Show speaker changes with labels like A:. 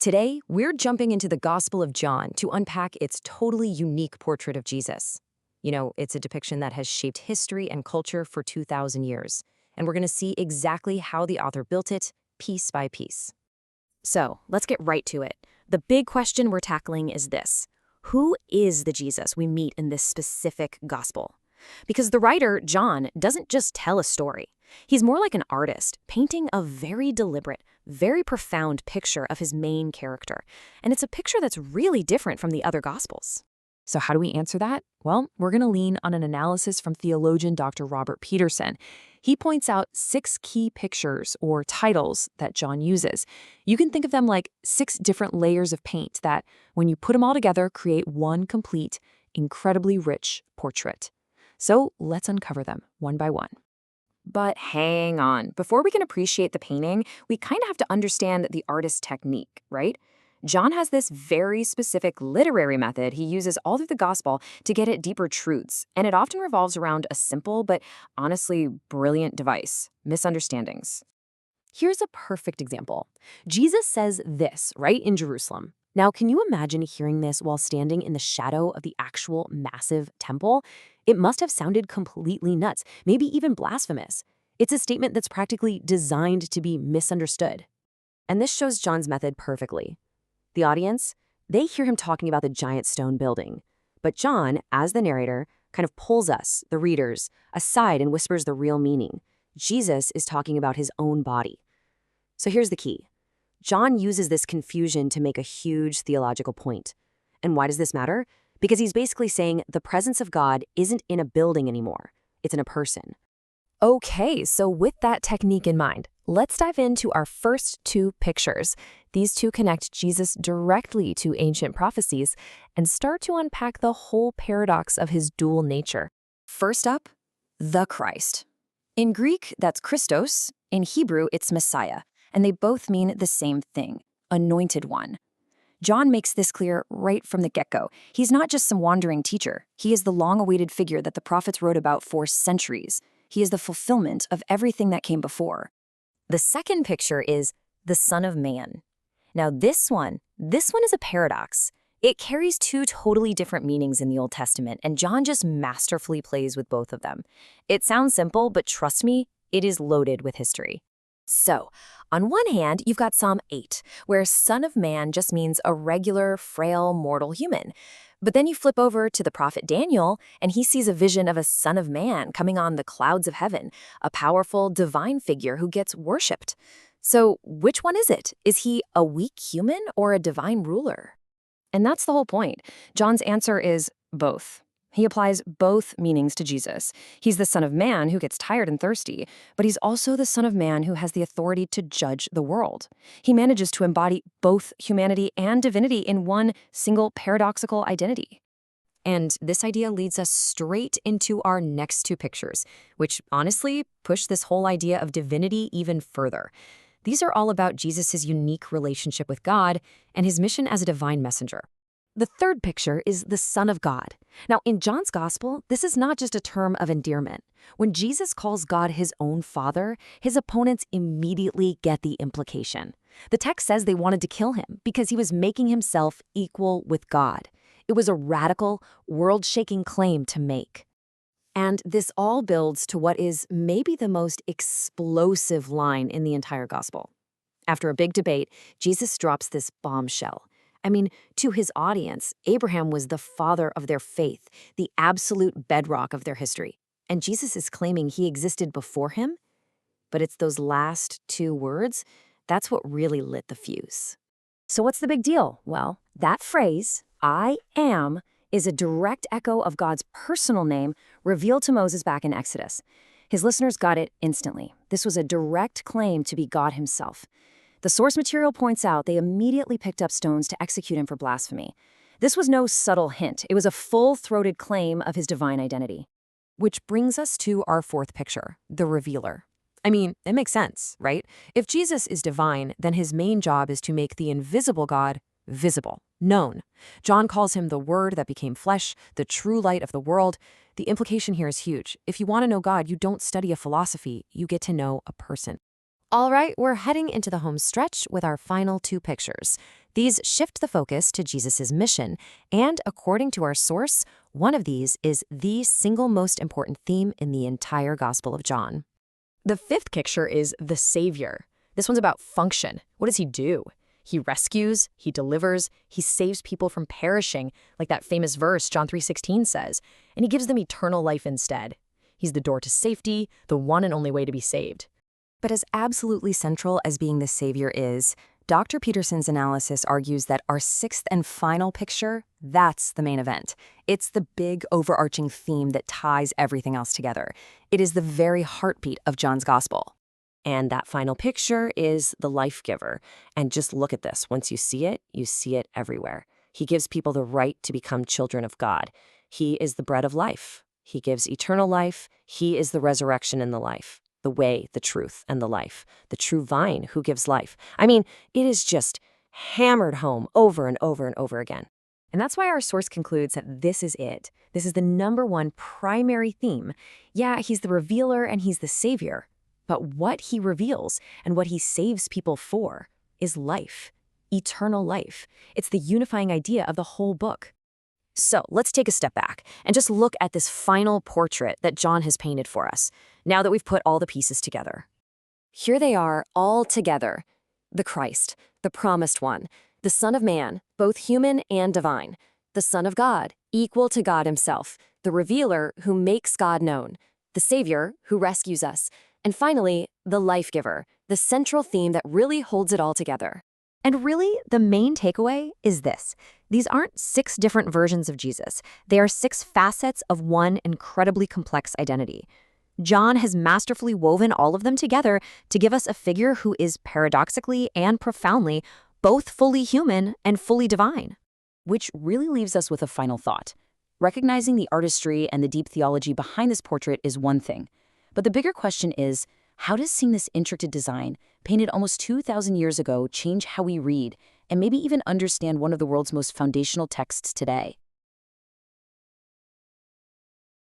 A: Today, we're jumping into the Gospel of John to unpack its totally unique portrait of Jesus. It's a depiction that has shaped history and culture for 2,000 years, and we're going to see exactly how the author built it, piece by piece.
B: So, let's get right to it. The big question we're tackling is this: who is the Jesus we meet in this specific gospel? Because the writer, John, doesn't just tell a story. He's more like an artist, painting a very deliberate, very profound picture of his main character. And it's a picture that's really different from the other gospels.
A: So how do we answer that? Well, we're going to lean on an analysis from theologian Dr. Robert Peterson. He points out 6 key pictures or titles that John uses. You can think of them like 6 different layers of paint that, when you put them all together, create one complete, incredibly rich portrait. So let's uncover them one by one.
B: But hang on. Before we can appreciate the painting, we kind of have to understand the artist's technique, right? John has this very specific literary method he uses all through the gospel to get at deeper truths, and it often revolves around a simple but honestly brilliant device: misunderstandings.
A: Here's a perfect example. Jesus says this right in Jerusalem. Now, can you imagine hearing this while standing in the shadow of the actual massive temple? It must have sounded completely nuts, maybe even blasphemous. It's a statement that's practically designed to be misunderstood. And this shows John's method perfectly. The audience, they hear him talking about the giant stone building. But John, as the narrator, kind of pulls us, the readers, aside and whispers the real meaning. Jesus is talking about his own body. So here's the key. John uses this confusion to make a huge theological point. And why does this matter? Because he's basically saying the presence of God isn't in a building anymore. It's in a person. Okay, so with that technique in mind, let's dive into our first 2 pictures. These 2 connect Jesus directly to ancient prophecies and start to unpack the whole paradox of his dual nature. First up, the Christ. In Greek, that's Christos. In Hebrew, it's Messiah. And they both mean the same thing: anointed one. John makes this clear right from the get-go. He's not just some wandering teacher. He is the long-awaited figure that the prophets wrote about for centuries. He is the fulfillment of everything that came before. The second picture is the Son of Man. Now this one is a paradox. It carries 2 totally different meanings in the Old Testament, and John just masterfully plays with both of them. It sounds simple, but trust me, it is loaded with history. So, on one hand, you've got Psalm 8, where Son of Man just means a regular, frail, mortal human. But then you flip over to the prophet Daniel, and he sees a vision of a Son of Man coming on the clouds of heaven, a powerful, divine figure who gets worshipped. So, which one is it? Is he a weak human or a divine ruler? And that's the whole point. John's answer is both. He applies both meanings to Jesus. He's the Son of Man who gets tired and thirsty, but he's also the Son of Man who has the authority to judge the world. He manages to embody both humanity and divinity in one single paradoxical identity. And this idea leads us straight into our next 2 pictures, which honestly push this whole idea of divinity even further. These are all about Jesus' unique relationship with God and his mission as a divine messenger. The third picture is the Son of God. Now, in John's Gospel, this is not just a term of endearment. When Jesus calls God his own Father, his opponents immediately get the implication. The text says they wanted to kill him because he was making himself equal with God. It was a radical, world-shaking claim to make. And this all builds to what is maybe the most explosive line in the entire Gospel. After a big debate, Jesus drops this bombshell. To his audience, Abraham was the father of their faith, the absolute bedrock of their history. And Jesus is claiming he existed before him? But it's those last 2 words, that's what really lit the fuse. So what's the big deal? Well, that phrase, I am, is a direct echo of God's personal name revealed to Moses back in Exodus. His listeners got it instantly. This was a direct claim to be God himself. The source material points out they immediately picked up stones to execute him for blasphemy. This was no subtle hint. It was a full-throated claim of his divine identity. Which brings us to our 4th picture, the revealer. It makes sense, right? If Jesus is divine, then his main job is to make the invisible God visible, known. John calls him the Word that became flesh, the true light of the world. The implication here is huge. If you want to know God, you don't study a philosophy, you get to know a person. All right, we're heading into the home stretch with our final 2 pictures. These shift the focus to Jesus' mission, and according to our source, one of these is the single most important theme in the entire Gospel of John.
B: The fifth picture is the Savior. This one's about function. What does he do? He rescues, he delivers, he saves people from perishing, like that famous verse John 3:16 says, and he gives them eternal life instead. He's the door to safety, the one and only way to be saved.
A: But as absolutely central as being the Savior is, Dr. Peterson's analysis argues that our sixth and final picture, that's the main event. It's the big overarching theme that ties everything else together. It is the very heartbeat of John's Gospel. And that final picture is the life giver. And just look at this. Once you see it everywhere. He gives people the right to become children of God. He is the bread of life. He gives eternal life. He is the resurrection and the life, the way, the truth, and the life, the true vine who gives life. I mean, it is just hammered home over and over and over again. And that's why our source concludes that this is it. This is the number one primary theme. Yeah, he's the revealer and he's the savior. But what he reveals and what he saves people for is life, eternal life. It's the unifying idea of the whole book. So let's take a step back and just look at this final portrait that John has painted for us, now that we've put all the pieces together. Here they are all together. The Christ, the promised one, the Son of Man, both human and divine, the Son of God, equal to God himself, the revealer who makes God known, the Savior who rescues us, and finally, the life giver, the central theme that really holds it all together. And really, the main takeaway is this. These aren't 6 different versions of Jesus. They are 6 facets of one incredibly complex identity. John has masterfully woven all of them together to give us a figure who is paradoxically and profoundly both fully human and fully divine. Which really leaves us with a final thought. Recognizing the artistry and the deep theology behind this portrait is one thing. But the bigger question is, how does seeing this intricate design, painted almost 2,000 years ago, change how we read and maybe even understand one of the world's most foundational texts today?